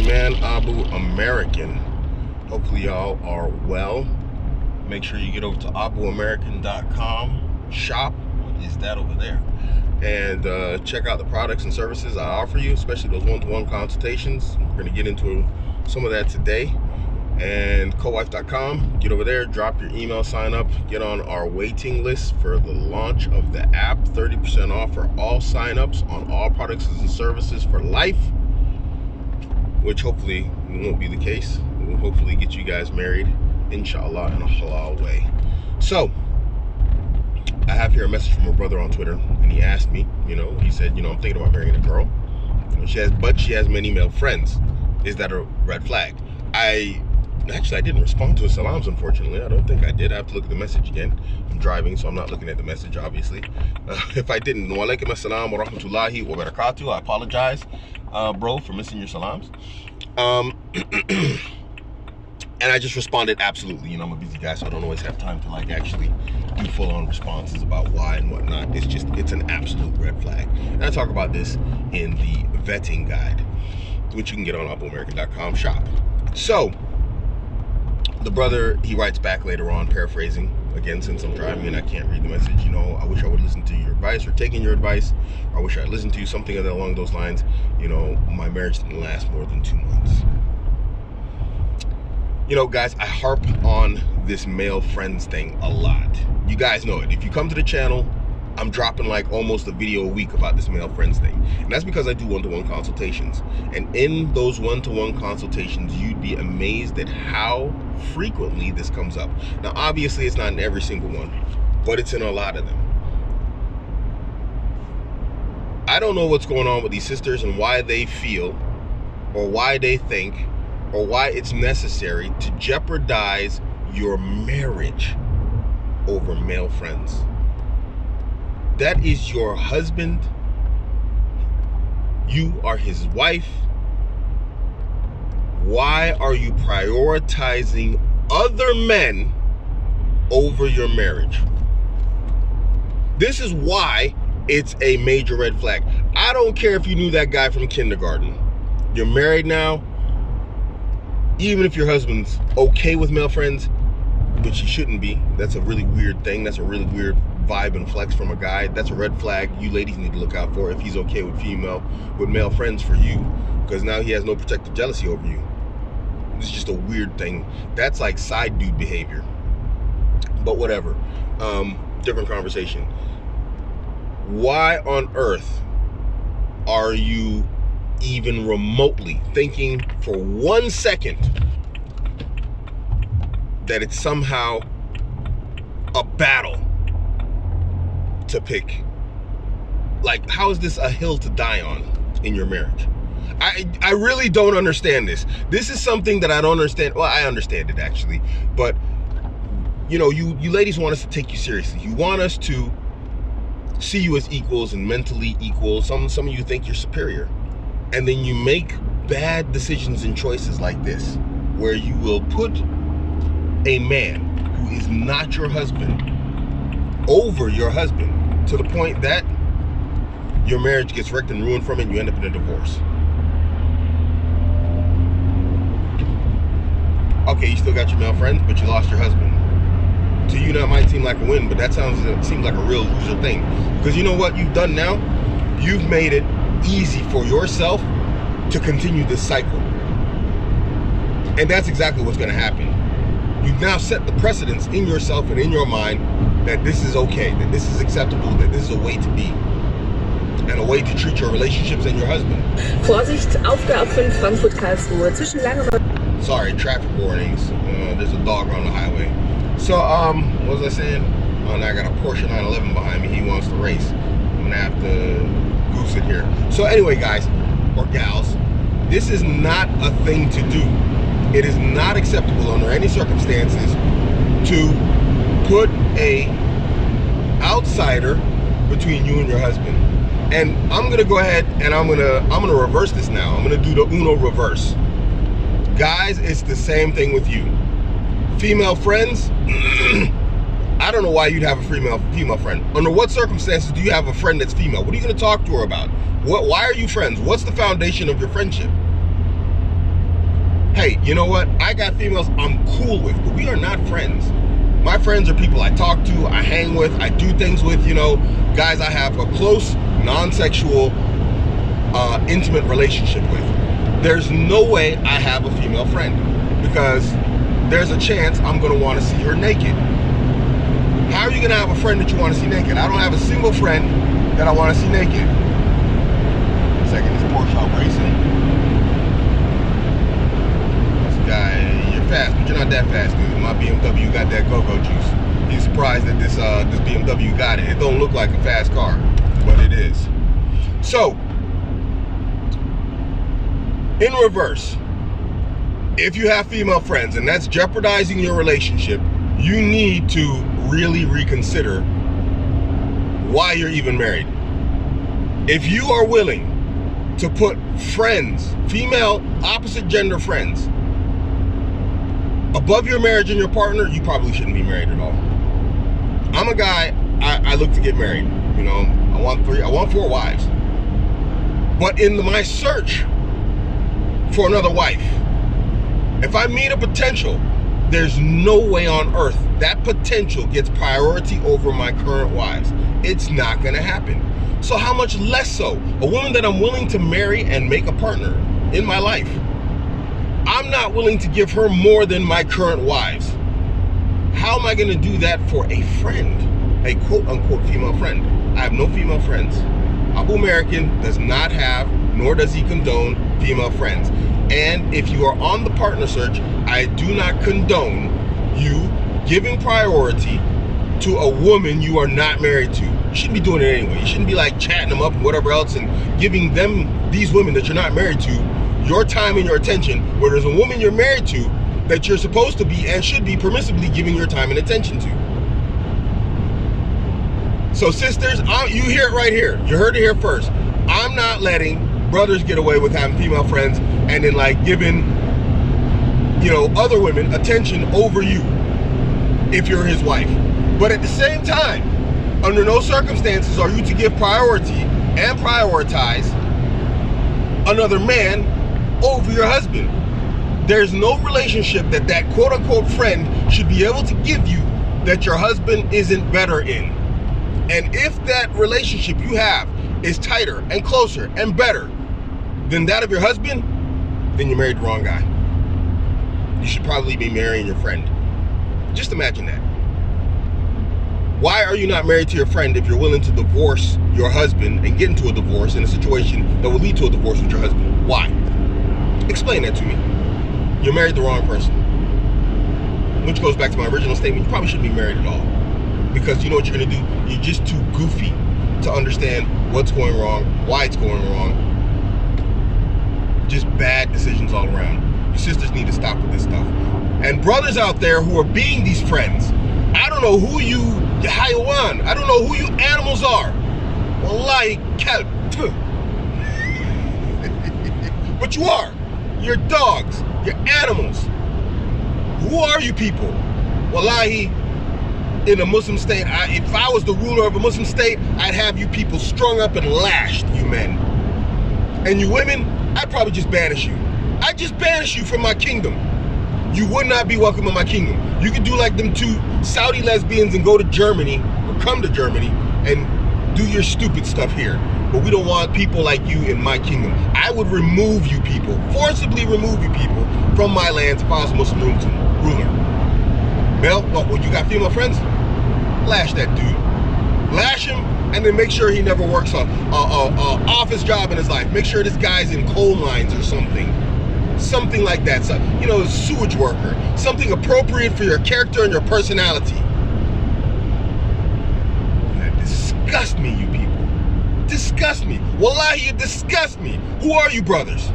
man, Abuamerican. Hopefully y'all are well. Make sure you get over to Abuamerican.com. Shop. What is that over there? And check out the products and services I offer you, especially those one-to-one consultations. We're going to get into some of that today. And cowife.com, get over there, drop your email, sign up, get on our waiting list for the launch of the app. 30% off for all signups on all products and services for life, which hopefully won't be the case. We'll hopefully get you guys married, inshallah, in a halal way. So I have here a message from a brother on Twitter, and he asked me, he said, I'm thinking about marrying a girl. She has many male friends. Is that a red flag? Actually, I didn't respond to his salams, unfortunately. I don't think I did. I have to look at the message again. I'm driving, so I'm not looking at the message, obviously. If I didn't, wa alaikum assalam wa rahmatullahi wa barakatuh. I apologize, bro, for missing your salams. And I just responded, absolutely. I'm a busy guy, so I don't always have time to actually do full-on responses about why and whatnot. It's an absolute red flag. And I talk about this in the vetting guide, which you can get on Abuamerican.com shop. So the brother, he writes back later on, paraphrasing again, since I'm driving and I can't read the message. I wish I would listen to your advice, or taking your advice. I wish I listened to you, something along those lines. My marriage didn't last more than 2 months. Guys, I harp on this male friends thing a lot. You guys know it. If you come to the channel, I'm dropping almost a video a week about this male friends thing. And that's because I do one-to-one consultations. And in those one-to-one consultations, you'd be amazed at how frequently this comes up. Now, obviously, it's not in every single one, but it's in a lot of them. I don't know what's going on with these sisters and why they feel, or why they think, or why it's necessary to jeopardize your marriage over male friends. That is your husband. You are his wife. Why are you prioritizing other men over your marriage? This is why it's a major red flag. I don't care if you knew that guy from kindergarten. You're married now. Even if your husband's okay with male friends, which he shouldn't be. That's a really weird thing. That's a really weird vibe and flex from a guy. That's a red flag you ladies need to look out for if he's okay with male friends for you, because now he has no protective jealousy over you. It's just a weird thing. That's like side dude behavior. But whatever. Different conversation. Why on earth are you even remotely thinking for 1 second that it's somehow a battle to pick? How is this a hill to die on in your marriage? I really don't understand this. This is something that I don't understand. Well, I understand it actually, but you ladies want us to take you seriously. You want us to see you as equals and mentally equal. Some of you think you're superior. And then you make bad decisions and choices like this, where you will put a man who is not your husband over your husband, to the point that your marriage gets wrecked and ruined from it and you end up in a divorce. Okay, you still got your male friends, but you lost your husband. To you, that might seem like a win, but that seems like a real loser thing. Because you know what you've done now? You've made it easy for yourself to continue this cycle. And that's exactly what's going to happen. You've now set the precedence in yourself and in your mind that this is okay, that this is acceptable, that this is a way to be, and a way to treat your relationships and your husband. Vorsicht auf der A5 Frankfurt-Karlsruhe zwischen Langeweile. Sorry, traffic warnings. There's a dog on the highway. So, what was I saying? Oh, now I got a Porsche 911 behind me. He wants to race. I'm gonna have to goose it here. So anyway, guys, or gals, this is not a thing to do. It is not acceptable under any circumstances to put a outsider between you and your husband. And I'm gonna go ahead and I'm gonna reverse this now. I'm gonna do the Uno reverse. Guys, it's the same thing with you. Female friends, I don't know why you'd have a female friend. Under what circumstances do you have a friend that's female? What are you going to talk to her about? Why are you friends? What's the foundation of your friendship? hey, you know what? I got females I'm cool with, but we are not friends. My friends are people I talk to, I hang with, I do things with, you know, guys I have a close, non-sexual, intimate relationship with. There's no way I have a female friend because there's a chance I'm going to want to see her naked. How are you going to have a friend that you want to see naked? I don't have a single friend that I want to see naked. Second, this Porsche out racing. This guy, you're fast, but you're not that fast, dude. My BMW got that go-go juice. He's surprised that this BMW got it. It don't look like a fast car, but it is. So, in reverse, if you have female friends and that's jeopardizing your relationship, you need to really reconsider why you're even married. If you are willing to put friends, female opposite gender friends, above your marriage and your partner, you probably shouldn't be married at all. I'm a guy, I look to get married. You know, I want 4 wives. But in my search for another wife, if I meet a potential, there's no way on earth that potential gets priority over my current wives. It's not gonna happen. So how much less so a woman that I'm willing to marry and make a partner in my life, I'm not willing to give her more than my current wives. How am I gonna do that for a friend, a quote-unquote female friend? I have no female friends. Abuamerican does not have, nor does he condone female friends. And if you are on the partner search, I do not condone you giving priority to a woman you are not married to. You shouldn't be doing it anyway. You shouldn't be like chatting them up and whatever else and giving them, these women that you're not married to, your time and your attention, where there's a woman you're married to that you're supposed to be and should be permissibly giving your time and attention to. So sisters, you hear it right here. You heard it here first. I'm not letting brothers get away with having female friends and then like giving, you know, other women attention over you if you're his wife. But at the same time, under no circumstances are you to give priority and prioritize another man over your husband. There's no relationship that quote-unquote friend should be able to give you that your husband isn't better in. And if that relationship you have is tighter and closer and better than that of your husband, then you married the wrong guy. You should probably be marrying your friend. Just imagine that. Why are you not married to your friend if you're willing to divorce your husband and get into a divorce in a situation that will lead to a divorce with your husband? Why? Explain that to me. You're married the wrong person. Which goes back to my original statement. You probably shouldn't be married at all. Because you know what you're going to do? You're just too goofy to understand what's going wrong, why it's going wrong. Just bad decisions all around. Your sisters need to stop with this stuff. And brothers out there who are being these friends, I don't know who you hayawan, I don't know who you animals are. Wallahi, kelp. But you are. You're dogs. You're animals. Who are you people? Wallahi, in a Muslim state, if I was the ruler of a Muslim state, I'd have you people strung up and lashed, you men. And you women, I'd probably just banish you. I'd just banish you from my kingdom. You would not be welcome in my kingdom. You could do like them 2 Saudi lesbians and go to Germany, or come to Germany, and do your stupid stuff here. But we don't want people like you in my kingdom. I would remove you people, forcibly remove you people from my lands if I was a Muslim ruler. Mel, what, you got female friends? Lash that dude. Lash him and then make sure he never works a office job in his life. Make sure this guy's in coal mines or something. Something like that. So, you know, a sewage worker. Something appropriate for your character and your personality. That disgust me, you people. Disgust me. Wallahi, you disgust me. Who are you, brothers?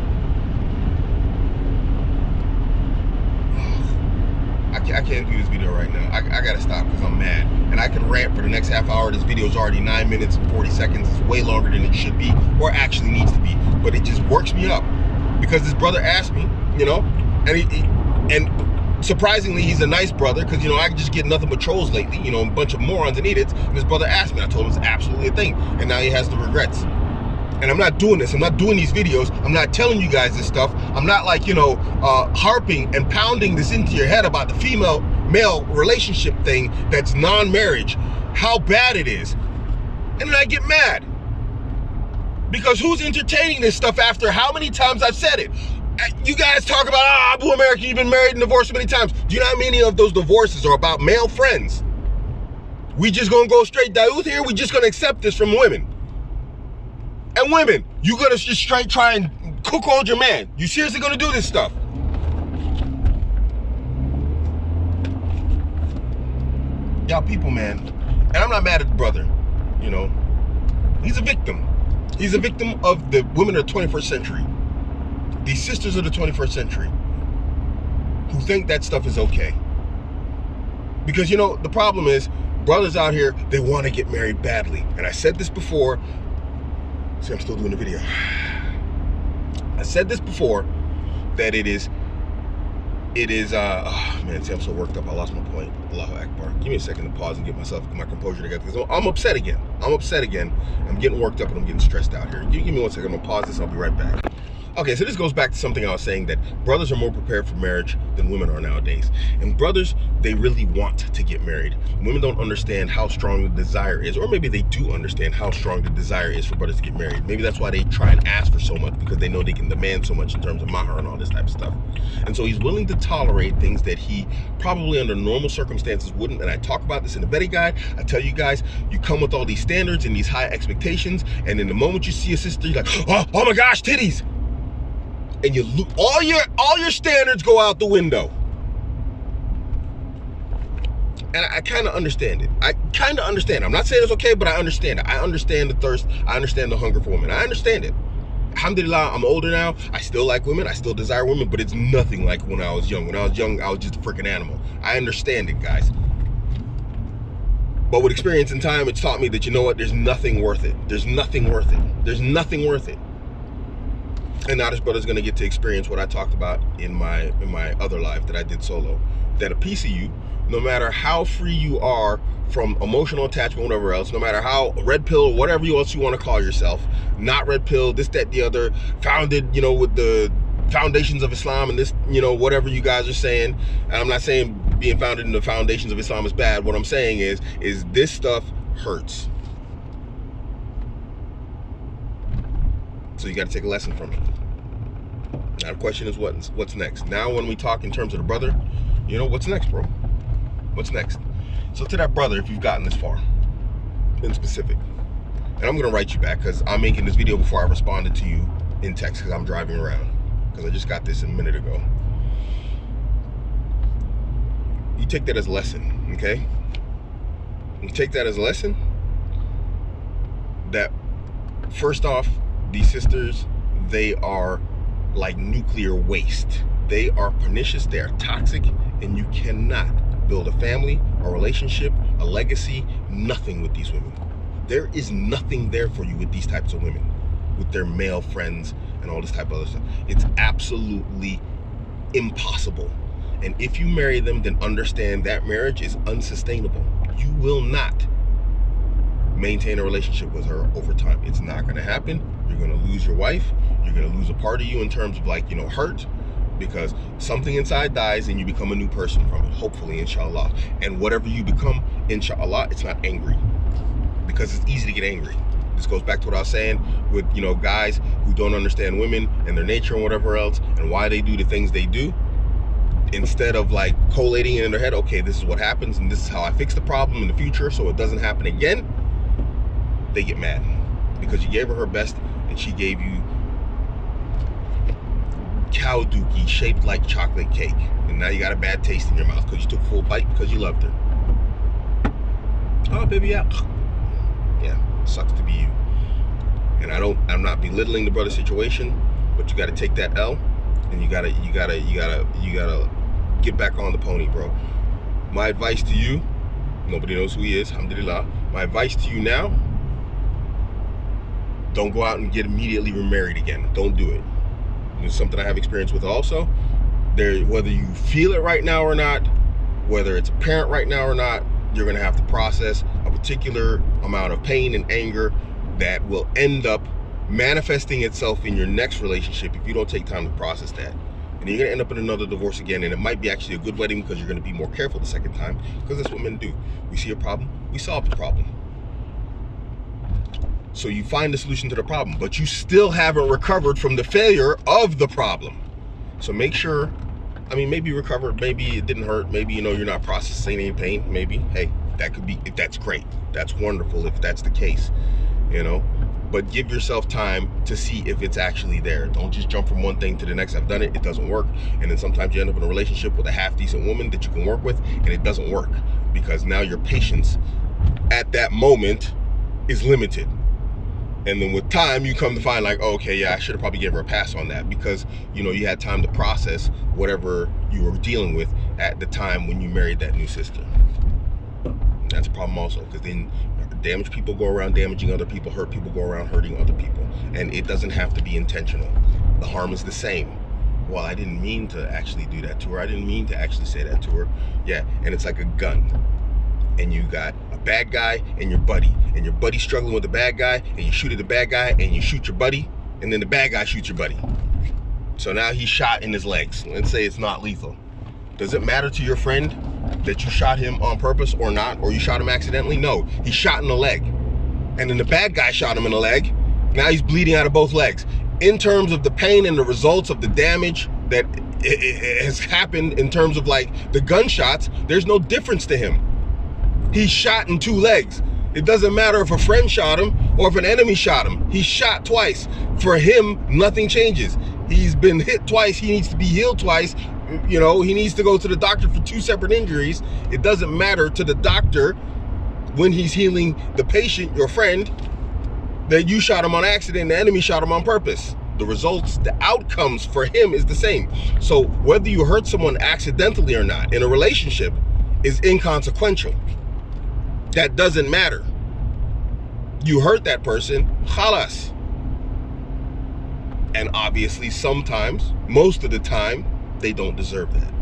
I can't do this video right now. I gotta stop because I'm mad. And I could rant for the next half hour. This video is already 9 minutes and 40 seconds. It's way longer than it should be or actually needs to be. But it just works me up. Because this brother asked me, you know, and surprisingly, he's a nice brother because, you know, I just get nothing but trolls lately, you know, a bunch of morons and idiots. And this brother asked me. I told him it's absolutely a thing. And now he has the regrets. And I'm not doing this. I'm not doing these videos. I'm not telling you guys this stuff. I'm not like, harping and pounding this into your head about the female-male relationship thing that's non-marriage, how bad it is. And then I get mad. Because who's entertaining this stuff after how many times I've said it? You guys talk about, Abuamerican, you've been married and divorced so many times. Do you know how many of those divorces are about male friends? We just gonna go straight Dayuth here? We just gonna accept this from women? And women, you gonna just straight try and cuckold your man? You seriously gonna do this stuff? Y'all people, man. And I'm not mad at the brother, He's a victim. He's a victim of the women of the 21st century. These sisters of the 21st century who think that stuff is okay. Because, the problem is, brothers out here, they want to get married badly. And I said this before. See, I'm still doing the video. I said this before, that it is, oh man, see, I'm so worked up. I lost my point. Allahu Akbar. Give me a second to pause and get my composure together, because I'm upset again. I'm getting worked up and I'm getting stressed out here. Give me 1 second. I'm going to pause this. I'll be right back. Okay, so this goes back to something I was saying, that brothers are more prepared for marriage than women are nowadays. And brothers, they really want to get married. Women don't understand how strong the desire is, or maybe they do understand how strong the desire is for brothers to get married. Maybe that's why they try and ask for so much, because they know they can demand so much in terms of mahar and all this type of stuff. And so he's willing to tolerate things that he probably under normal circumstances wouldn't. And I talk about this in the vetting guide. I tell you guys, you come with all these standards and these high expectations, and in the moment you see a sister, you're like, oh my gosh, titties. And all your standards go out the window. And I kind of understand it. I'm not saying it's okay, but I understand it. I understand the thirst. I understand the hunger for women. I understand it. Alhamdulillah, I'm older now. I still like women. I still desire women, but it's nothing like when I was young. When I was young, I was just a freaking animal. I understand it, guys. But with experience and time, it's taught me that, there's nothing worth it. There's nothing worth it. There's nothing worth it. And now this brother's gonna get to experience what I talked about in my other life that I did solo. That a piece of you, no matter how free you are from emotional attachment, whatever else, no matter how red pill or whatever else you want to call yourself, not red pill, this, that, the other, founded, with the foundations of Islam and this, whatever you guys are saying. And I'm not saying being founded in the foundations of Islam is bad. What I'm saying is this stuff hurts. So you got to take a lesson from it. Now the question is, what's next? Now when we talk in terms of the brother, what's next, bro? What's next? So to that brother, if you've gotten this far, in specific, and I'm going to write you back because I'm making this video before I responded to you in text because I'm driving around, because I just got this a minute ago. You take that as a lesson, okay? You take that as a lesson that, first off, these sisters, they are like nuclear waste. They are pernicious, they are toxic, and you cannot build a family, a relationship, a legacy, nothing with these women. There is nothing there for you with these types of women, with their male friends and all this type of other stuff. It's absolutely impossible. And if you marry them, then understand that marriage is unsustainable. You will not maintain a relationship with her over time. It's not going to happen. You're going to lose your wife. You're going to lose a part of you in terms of hurt, because something inside dies and you become a new person from it, hopefully, inshallah. And whatever you become, inshallah, it's not angry, because it's easy to get angry. This goes back to what I was saying with, guys who don't understand women and their nature and whatever else and why they do the things they do. Instead of collating it in their head, okay, this is what happens and this is how I fix the problem in the future so it doesn't happen again, they get mad because you gave her best and she gave you cow dookie shaped like chocolate cake, and now you got a bad taste in your mouth because you took a full bite because you loved her. Oh, baby, yeah, sucks to be you. And I'm not belittling the brother situation, but you got to take that L, and you gotta get back on the pony, bro. My advice to you, nobody knows who he is, alhamdulillah. My advice to you now, don't go out and get immediately remarried again. Don't do it. It's something I have experience with also. Whether you feel it right now or not, whether it's apparent right now or not, you're gonna have to process a particular amount of pain and anger that will end up manifesting itself in your next relationship if you don't take time to process that. And you're going to end up in another divorce again, and it might be actually a good wedding because you're going to be more careful the second time, because that's what men do. We see a problem, we solve the problem. So you find the solution to the problem, but you still haven't recovered from the failure of the problem. So make sure, maybe you recovered, maybe it didn't hurt, maybe, you're not processing any pain, maybe, hey, that could be, if that's great, that's wonderful if that's the case, but give yourself time to see if it's actually there. Don't just jump from one thing to the next. I've done it, it doesn't work. And then sometimes you end up in a relationship with a half-decent woman that you can work with, and it doesn't work because now your patience at that moment is limited. And then with time, you come to find like, oh, okay, yeah, I should have probably given her a pass on that because, you had time to process whatever you were dealing with at the time when you married that new sister. And that's a problem also, because then damaged people go around damaging other people, hurt people go around hurting other people. And it doesn't have to be intentional. The harm is the same. Well, I didn't mean to actually do that to her. I didn't mean to actually say that to her. Yeah, and it's like a gun. And you got a bad guy and your buddy's struggling with the bad guy, and you shoot at the bad guy and you shoot your buddy, and then the bad guy shoots your buddy. So now he's shot in his legs. Let's say it's not lethal. Does it matter to your friend that you shot him on purpose or not, or you shot him accidentally? No, he's shot in the leg. And then the bad guy shot him in the leg. Now he's bleeding out of both legs. In terms of the pain and the results of the damage that has happened in terms of like the gunshots, there's no difference to him. He's shot in two legs. It doesn't matter if a friend shot him or if an enemy shot him. He's shot twice. For him, nothing changes. He's been hit twice. He needs to be healed twice. He needs to go to the doctor for 2 separate injuries. It doesn't matter to the doctor when he's healing the patient, your friend, that you shot him on accident, the enemy shot him on purpose. The results, the outcomes for him is the same. So whether you hurt someone accidentally or not in a relationship is inconsequential. That doesn't matter. You hurt that person, khalas. And obviously sometimes, most of the time, they don't deserve that.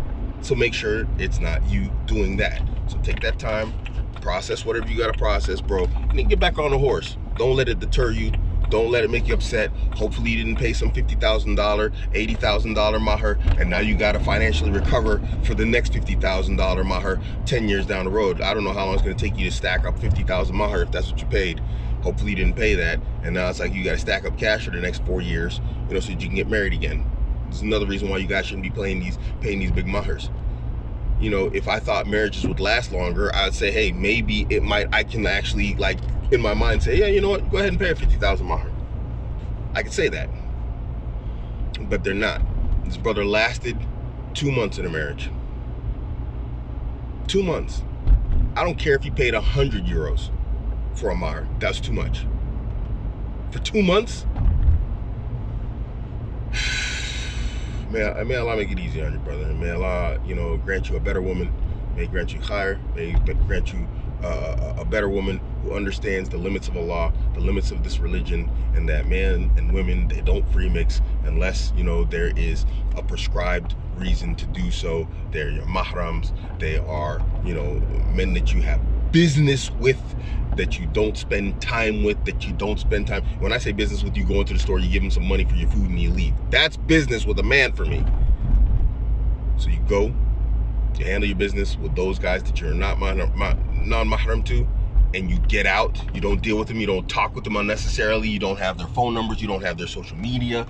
So make sure it's not you doing that. So take that time, process whatever you gotta process, bro, and then get back on the horse. Don't let it deter you. Don't let it make you upset. Hopefully you didn't pay some $50,000, $80,000 maher, and now you gotta financially recover for the next $50,000 maher 10 years down the road. I don't know how long it's gonna take you to stack up 50,000 maher if that's what you paid. Hopefully you didn't pay that, and now it's like you gotta stack up cash for the next 4 years, so that you can get married again. This is another reason why you guys shouldn't be paying these big mahars. If I thought marriages would last longer, I'd say, hey, maybe I can actually, like, in my mind say, yeah, you know what, go ahead and pay a 50,000 mahar. I could say that, but they're not. This brother lasted 2 months in a marriage. 2 months. I don't care if he paid 100 euros for a mahar. That's too much. For 2 months? May Allah make it easy on you, brother. And may Allah, grant you a better woman. May grant you khair. May grant you a better woman who understands the limits of Allah, the limits of this religion, and that men and women, they don't free mix unless, there is a prescribed reason to do so. They're your mahrams. They are, men that you have business with, that you don't spend time with, When I say business with, you go into the store, you give them some money for your food and you leave. That's business with a man for me. So you go, you handle your business with those guys that you're not non-mahram to, and you get out. You don't deal with them, you don't talk with them unnecessarily, you don't have their phone numbers, you don't have their social media,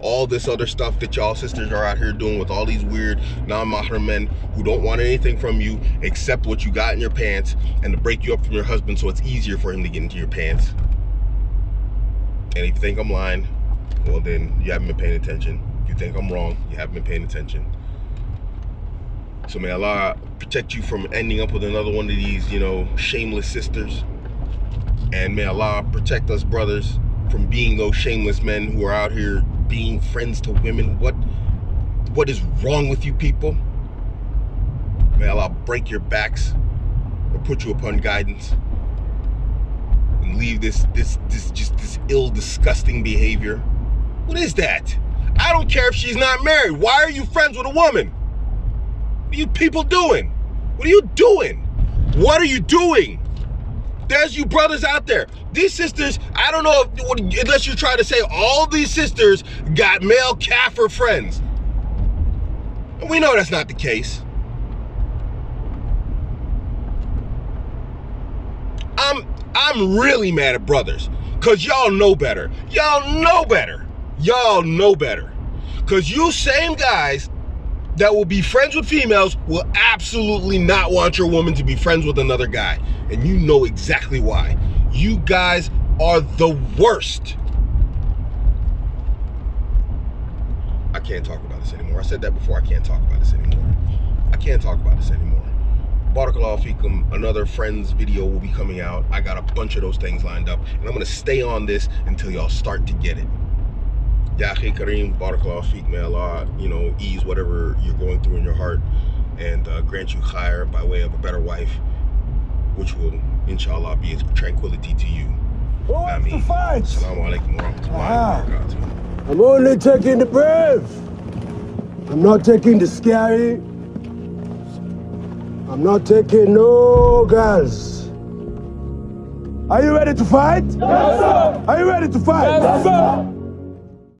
all this other stuff that y'all sisters are out here doing with all these weird non-mahram men who don't want anything from you except what you got in your pants and to break you up from your husband so it's easier for him to get into your pants. And if you think I'm lying, well then you haven't been paying attention. If you think I'm wrong, you haven't been paying attention. So may Allah protect you from ending up with another one of these, shameless sisters. And may Allah protect us brothers from being those shameless men who are out here being friends to women. What is wrong with you people? May Allah break your backs or put you upon guidance and leave this ill, disgusting behavior. What is that? I don't care if she's not married. Why are you friends with a woman? What are you people doing? What are you doing? What are you doing? There's you brothers out there. These sisters, I don't know if, unless you're trying to say all these sisters got male kafir friends. And we know that's not the case. I'm really mad at brothers, because y'all know better. Y'all know better. Y'all know better. Because you same guys that will be friends with females will absolutely not want your woman to be friends with another guy. And you know exactly why. You guys are the worst. I can't talk about this anymore. I said that before. I can't talk about this anymore. I can't talk about this anymore. Barakallahu Feekum, another Friends video will be coming out. I got a bunch of those things lined up, and I'm going to stay on this until y'all start to get it. Ya Akhi Kareem, Barakallahu Feek, may Allah, ease whatever you're going through in your heart and grant you khair by way of a better wife, which will, inshallah, be tranquility to you. Ameen. Assalamu alaikum wa rahmatullahi wa barakatuh. I'm only taking the brave. I'm not taking the scary. I'm not taking no girls. Are you ready to fight? Yes, sir. Are you ready to fight? Yes, sir.